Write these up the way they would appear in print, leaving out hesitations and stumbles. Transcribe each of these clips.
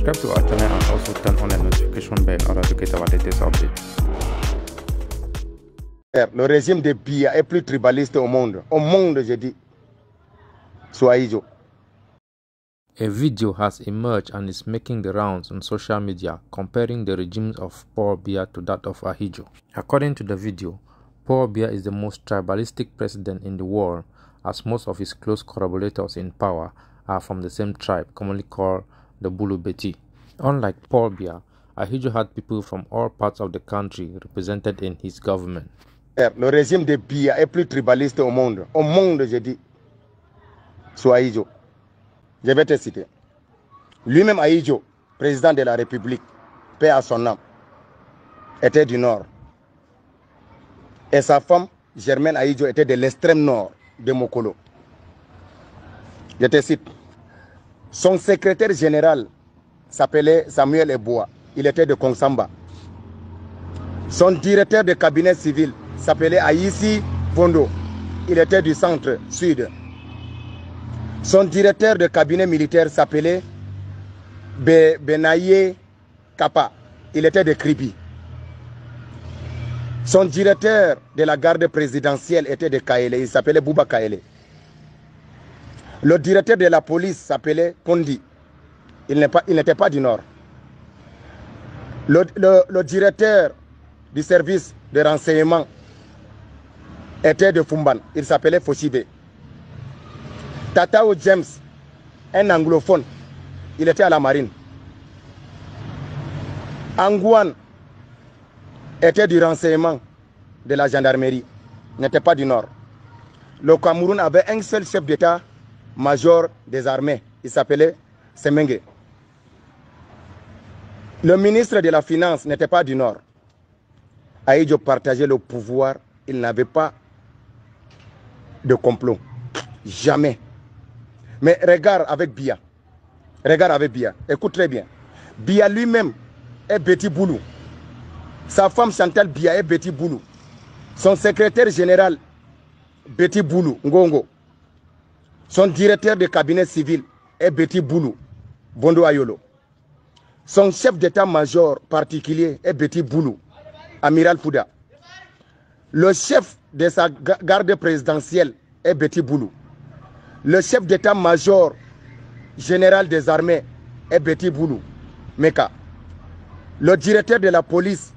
Subscribe to our channel and also turn on the notification bell in order to get our latest updates. Le régime de Biya est plus tribaliste au monde. Au monde, je dis. Soyez-y. A video has emerged and is making the rounds on social media comparing the regimes of Paul Biya to that of Ahidjo. According to the video, Paul Biya is the most tribalistic president in the world, as most of his close collaborators in power are from the same tribe, commonly called the Bulu Beti. Unlike Paul Biya, Ahidjo had people from all parts of the country represented in his government. Le régime de Biya est plus tribaliste au monde. Au monde, je dis. Soyez-y. Je vais te citer. Lui-même, Ahidjo, président de la République, paix à son âme, était du Nord. Et sa femme, Germaine Ahidjo, était de l'extrême nord de Mokolo. Je te cite. Son secrétaire général s'appelait Samuel Eboa. Il était de Kongsamba. Son directeur de cabinet civil s'appelait Aïssi Bondo. Il était du centre-sud. Son directeur de cabinet militaire s'appelait Benaye Kapa. Il était de Kribi. Son directeur de la garde présidentielle était de Kaele. Il s'appelait Bouba Kaele. Le directeur de la police s'appelait Kondi. Il n'était pas du Nord. Le directeur du service de renseignement était de Fumban. Il s'appelait Foshibe. Tatao James, un anglophone, il était à la marine. Angouane était du renseignement de la gendarmerie, n'était pas du Nord. Le Cameroun avait un seul chef d'état-major des armées, il s'appelait Semenge. Le ministre de la Finance n'était pas du Nord. Ahidjo partageait le pouvoir, il n'avait pas de complot. Jamais. Mais regarde avec Biya. Regarde avec Biya. Écoute très bien. Biya lui-même est Betty Boulou. Sa femme Chantal Biya est Betty Boulou. Son secrétaire général, Betty Boulou, Ngongo. Son directeur de cabinet civil est Betty Boulou, Bondo Ayolo. Son chef d'état-major particulier est Betty Boulou, Amiral Fouda. Le chef de sa garde présidentielle est Betty Boulou. Le chef d'état-major général des armées est Betty Boulou, Meka. Le directeur de la police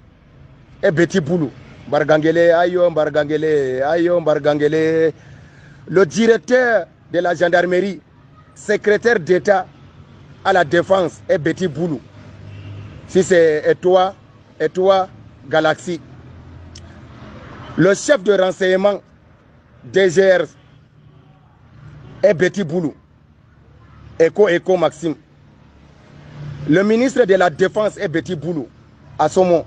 est Betty Boulou, Bargangele, Ayo, Bargangele, Ayo, Bargangele. Le directeur de la gendarmerie, secrétaire d'État à la défense est Betty Boulou. Si c'est toi, Galaxy. Le chef de renseignement DGR est Betty Boulou. Eko Maxime. Le ministre de la Défense est Betty Boulou, Assomo.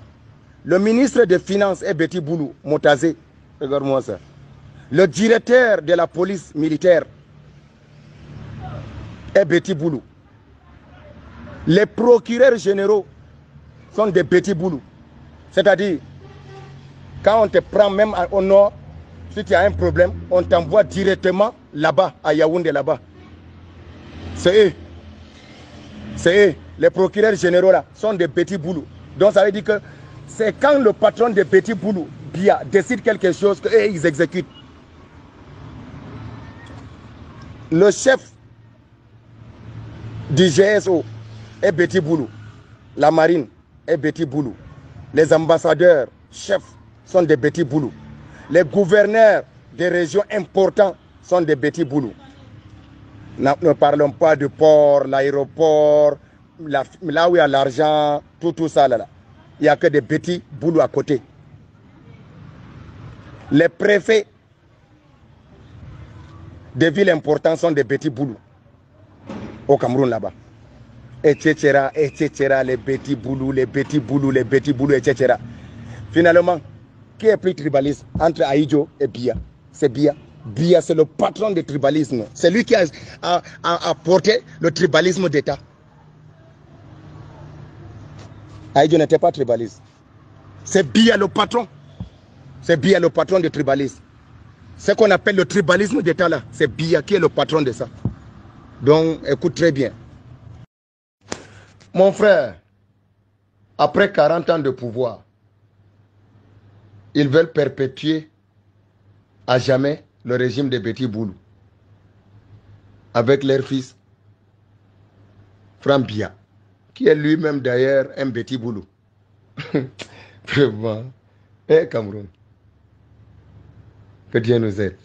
Le ministre des Finances est Betty Boulou, Motazé. Regarde-moi ça. Le directeur de la police militaire est Betty Boulou. Les procureurs généraux sont des Betty Boulou. C'est-à-dire, quand on te prend même au nord, si tu as un problème, on t'envoie directement là-bas, à Yaoundé là-bas. C'est eux. C'est eux. Les procureurs généraux là sont des Betty Boulou. Donc ça veut dire que c'est quand le patron des Betty Boulou, Biya, décide quelque chose qu'eux ils exécutent. Le chef du GSO est Betty Boulou. La marine est Betty Boulou. Les ambassadeurs, chefs, sont des Betty Boulou. Les gouverneurs des régions importantes sont des Betty Boulou. Ne parlons pas du port, l'aéroport, là où il y a l'argent, tout ça là. Il n'y a que des Betty Boulou à côté. Les préfets des villes importantes sont des Betty Boulou. Au Cameroun là-bas. Etc. Les Betty Boulou, les Betty Boulou, les Betty Boulou, etc. Finalement, qui est plus tribaliste entre Ahidjo et Biya? C'est Biya. Biya, c'est le patron du tribalisme. C'est lui qui a porté le tribalisme d'État. Ahidjo n'était pas tribaliste. C'est Biya le patron. C'est Biya le patron du tribalisme. Ce qu'on appelle le tribalisme d'État là, c'est Biya qui est le patron de ça. Donc, écoute très bien. Mon frère, après 40 ans de pouvoir, ils veulent perpétuer à jamais le régime des Betty Boulou avec leur fils Franck Biya, qui est lui-même d'ailleurs un Betty Boulou. Vraiment. Eh Cameroun, que Dieu nous aide.